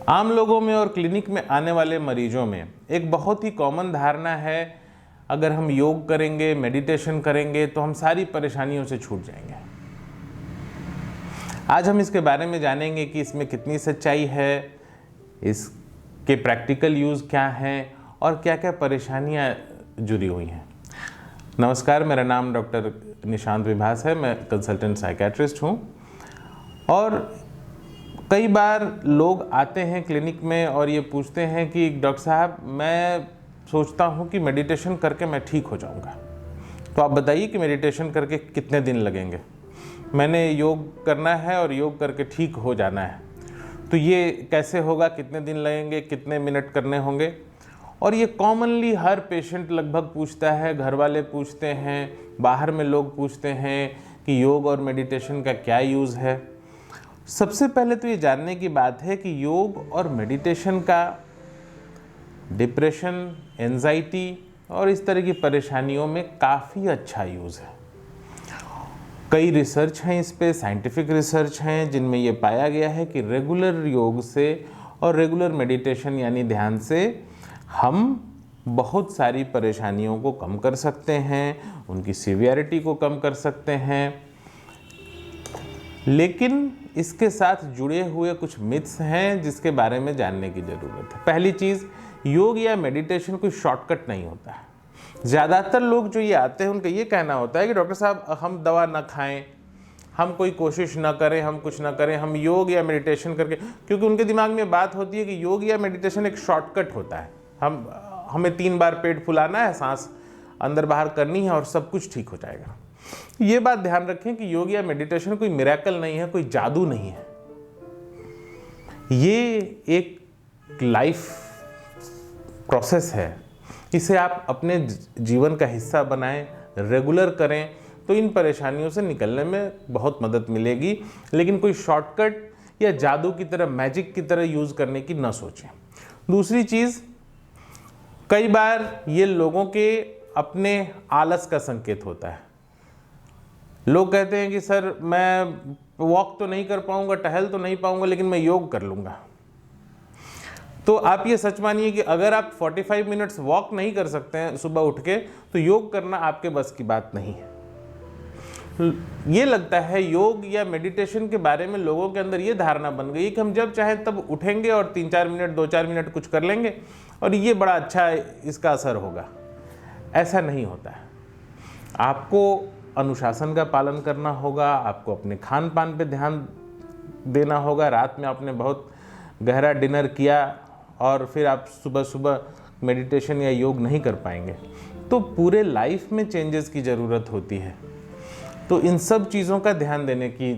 आम लोगों में और क्लिनिक में आने वाले मरीजों में एक बहुत ही कॉमन धारणा है, अगर हम योग करेंगे, मेडिटेशन करेंगे तो हम सारी परेशानियों से छूट जाएंगे। आज हम इसके बारे में जानेंगे कि इसमें कितनी सच्चाई है, इसके प्रैक्टिकल यूज़ क्या हैं और क्या क्या परेशानियां जुड़ी हुई हैं। नमस्कार, मेरा नाम डॉक्टर निशांत विभास है। मैं कंसल्टेंट साइकेट्रिस्ट हूँ और कई बार लोग आते हैं क्लिनिक में और ये पूछते हैं कि डॉक्टर साहब, मैं सोचता हूँ कि मेडिटेशन करके मैं ठीक हो जाऊँगा, तो आप बताइए कि मेडिटेशन करके कितने दिन लगेंगे। मैंने योग करना है और योग करके ठीक हो जाना है, तो ये कैसे होगा, कितने दिन लगेंगे, कितने मिनट करने होंगे। और ये कॉमनली हर पेशेंट लगभग पूछता है, घर वाले पूछते हैं, बाहर में लोग पूछते हैं कि योग और मेडिटेशन का क्या यूज़ है। सबसे पहले तो ये जानने की बात है कि योग और मेडिटेशन का डिप्रेशन, एंजाइटी और इस तरह की परेशानियों में काफ़ी अच्छा यूज़ है। कई रिसर्च हैं इस पे, साइंटिफिक रिसर्च हैं, जिनमें ये पाया गया है कि रेगुलर योग से और रेगुलर मेडिटेशन यानी ध्यान से हम बहुत सारी परेशानियों को कम कर सकते हैं, उनकी सीवियरिटी को कम कर सकते हैं। लेकिन इसके साथ जुड़े हुए कुछ मिथ्स हैं जिसके बारे में जानने की ज़रूरत है। पहली चीज़, योग या मेडिटेशन कोई शॉर्टकट नहीं होता है। ज़्यादातर लोग जो ये आते हैं उनका ये कहना होता है कि डॉक्टर साहब, हम दवा ना खाएं, हम कोई कोशिश ना करें, हम कुछ ना करें, हम योग या मेडिटेशन करके, क्योंकि उनके दिमाग में बात होती है कि योग या मेडिटेशन एक शॉर्टकट होता है। हमें 3 बार पेट फुलाना है, सांस अंदर बाहर करनी है और सब कुछ ठीक हो जाएगा। ये बात ध्यान रखें कि योग या मेडिटेशन कोई मिरेकल नहीं है, कोई जादू नहीं है। ये एक लाइफ प्रोसेस है। इसे आप अपने जीवन का हिस्सा बनाएं, रेगुलर करें, तो इन परेशानियों से निकलने में बहुत मदद मिलेगी। लेकिन कोई शॉर्टकट या जादू की तरह, मैजिक की तरह यूज़ करने की ना सोचें। दूसरी चीज़, कई बार ये लोगों के अपने आलस का संकेत होता है। लोग कहते हैं कि सर, मैं वॉक तो नहीं कर पाऊंगा, टहल तो नहीं पाऊंगा, लेकिन मैं योग कर लूंगा। तो आप ये सच मानिए कि अगर आप 45 मिनट्स वॉक नहीं कर सकते हैं सुबह उठ के, तो योग करना आपके बस की बात नहीं है। ये लगता है योग या मेडिटेशन के बारे में लोगों के अंदर ये धारणा बन गई है कि हम जब चाहें तब उठेंगे और 3-4 मिनट, 2-4 मिनट कुछ कर लेंगे और ये बड़ा अच्छा इसका असर होगा। ऐसा नहीं होता है। आपको अनुशासन का पालन करना होगा, आपको अपने खान पान पे ध्यान देना होगा। रात में आपने बहुत गहरा डिनर किया और फिर आप सुबह सुबह मेडिटेशन या योग नहीं कर पाएंगे, तो पूरे लाइफ में चेंजेस की ज़रूरत होती है। तो इन सब चीज़ों का ध्यान देने की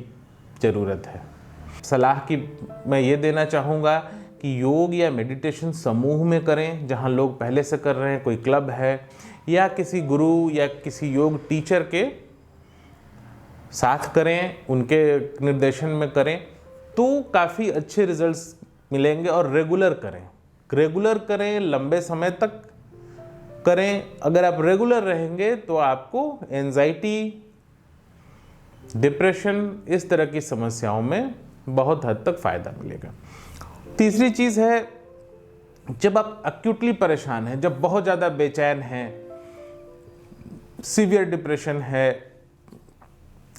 ज़रूरत है। सलाह की मैं ये देना चाहूँगा कि योग या मेडिटेशन समूह में करें, जहाँ लोग पहले से कर रहे हैं, कोई क्लब है, या किसी गुरु या किसी योग टीचर के साथ करें, उनके निर्देशन में करें, तो काफ़ी अच्छे रिजल्ट्स मिलेंगे। और रेगुलर करें, लंबे समय तक करें। अगर आप रेगुलर रहेंगे तो आपको एंजाइटी, डिप्रेशन, इस तरह की समस्याओं में बहुत हद तक फ़ायदा मिलेगा। तीसरी चीज़ है, जब आप एक्यूटली परेशान हैं, जब बहुत ज़्यादा बेचैन हैं, सीवियर डिप्रेशन है,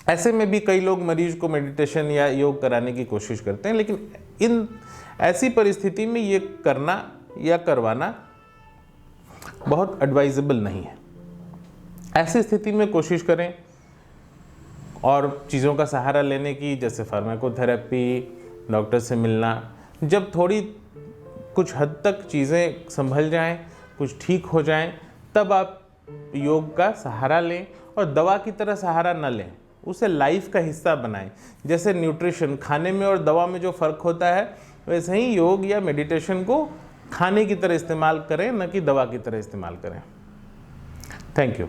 ऐसे में भी कई लोग मरीज को मेडिटेशन या योग कराने की कोशिश करते हैं, लेकिन इन ऐसी परिस्थिति में ये करना या करवाना बहुत एडवाइजेबल नहीं है। ऐसी स्थिति में कोशिश करें और चीज़ों का सहारा लेने की, जैसे फार्माकोथेरेपी, डॉक्टर से मिलना। जब थोड़ी कुछ हद तक चीज़ें संभल जाएं, कुछ ठीक हो जाएं, तब आप योग का सहारा लें और दवा की तरह सहारा न लें, उसे लाइफ का हिस्सा बनाएं। जैसे न्यूट्रिशन, खाने में और दवा में जो फ़र्क होता है, वैसे ही योग या मेडिटेशन को खाने की तरह इस्तेमाल करें, न कि दवा की तरह इस्तेमाल करें। Thank you.